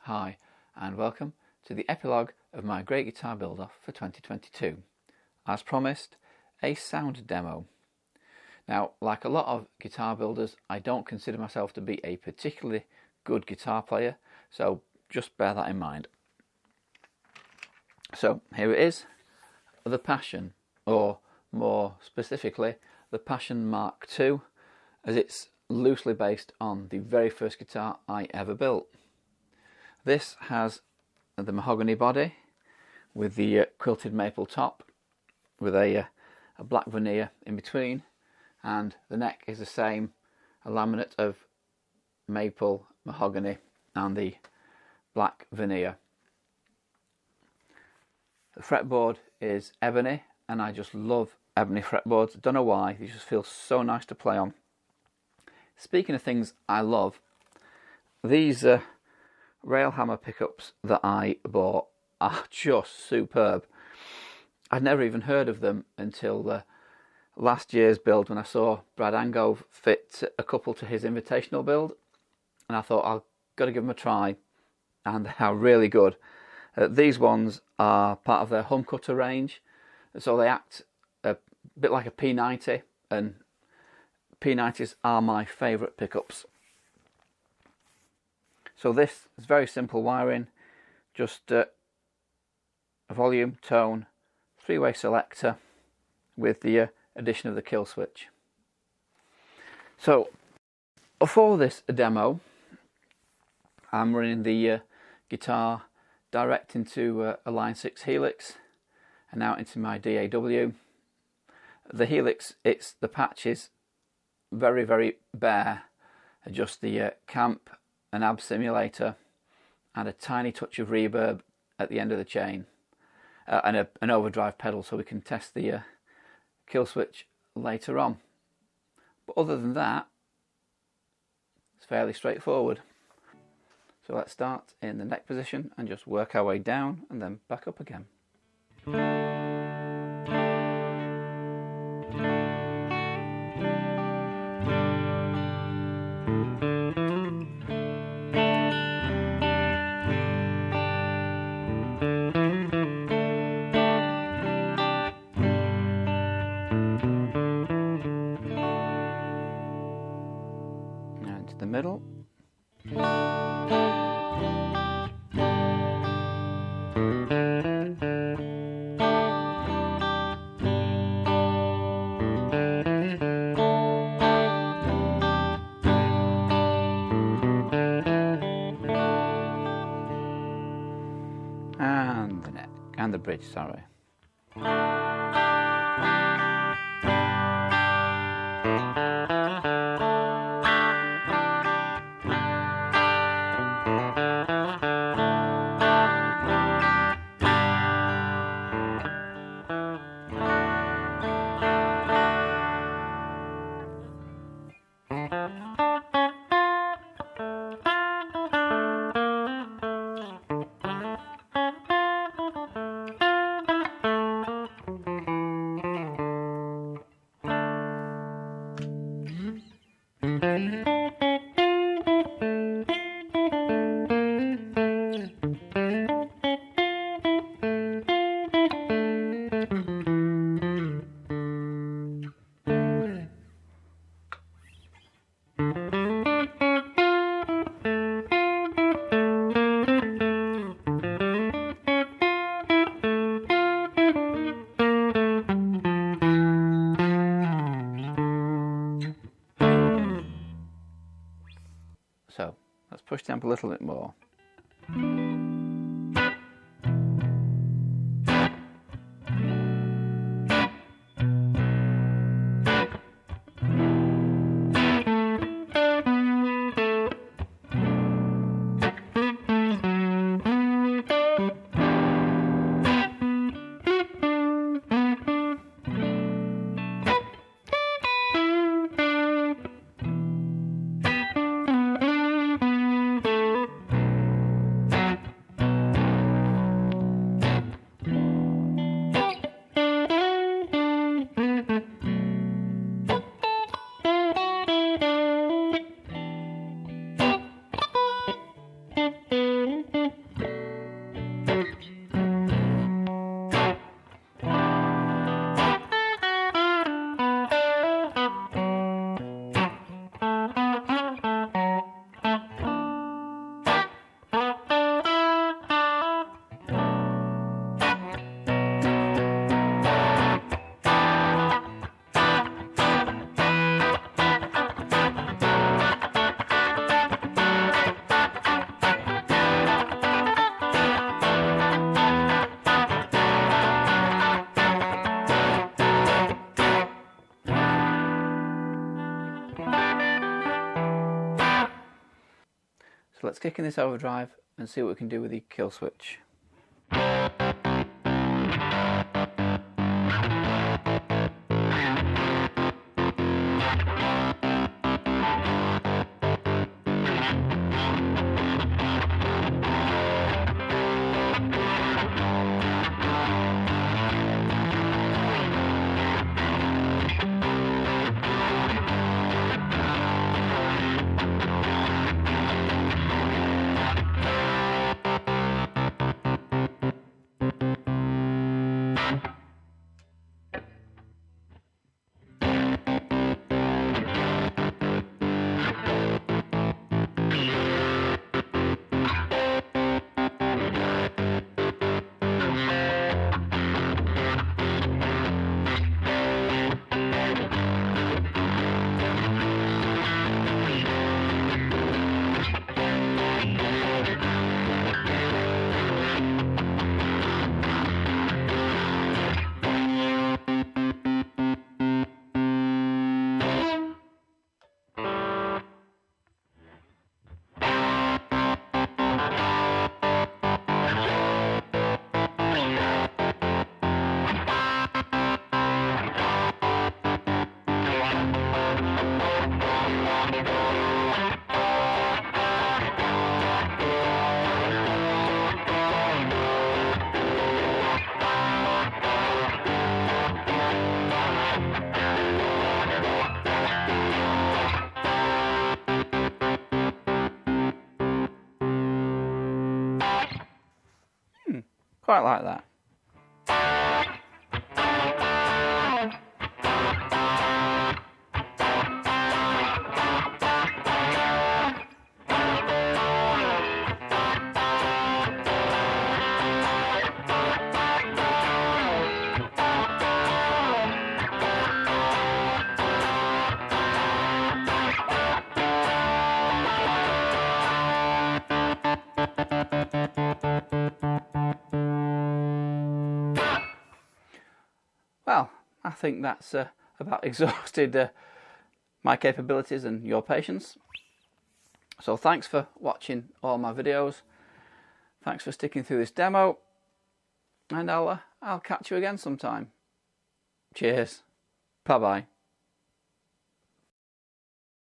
Hi and welcome to the epilogue of my great guitar build-off for 2022. As promised, a sound demo. Now, like a lot of guitar builders, I don't consider myself to be a particularly good guitar player, so just bear that in mind. So here it is, the Passion, or more specifically, the Passion Mark II, as it's loosely based on the very first guitar I ever built. This has the mahogany body with the quilted maple top with a black veneer in between, and the neck is the same, a laminate of maple, mahogany and the black veneer. The fretboard is ebony, and I just love ebony fretboards. Don't know why, they just feel so nice to play on. Speaking of things I love, these rail hammer pickups that I bought are just superb. I'd never even heard of them until last year's build, when I saw Brad Angove fit a couple to his invitational build, and I thought I've got to give them a try, and they are really good. These ones are part of their hum cutter range, so they act a bit like a P90, and P90s are my favourite pickups. So this is very simple wiring, just a volume, tone, three-way selector with the addition of the kill switch. So for this demo, I'm running the guitar direct into a Line 6 Helix and out into my DAW. The Helix, the patch is very, very bare, just the camp, an ab simulator and a tiny touch of reverb at the end of the chain, and an overdrive pedal so we can test the kill switch later on. But other than that, it's fairly straightforward. So let's start in the neck position and just work our way down and then back up again. The middle, and the neck, and the bridge, sorry. So let's push the amp a little bit more. So let's kick in this overdrive and see what we can do with the kill switch. Quite like that. Well, I think that's about exhausted my capabilities and your patience. So thanks for watching all my videos. Thanks for sticking through this demo. And I'll catch you again sometime. Cheers. Bye-bye.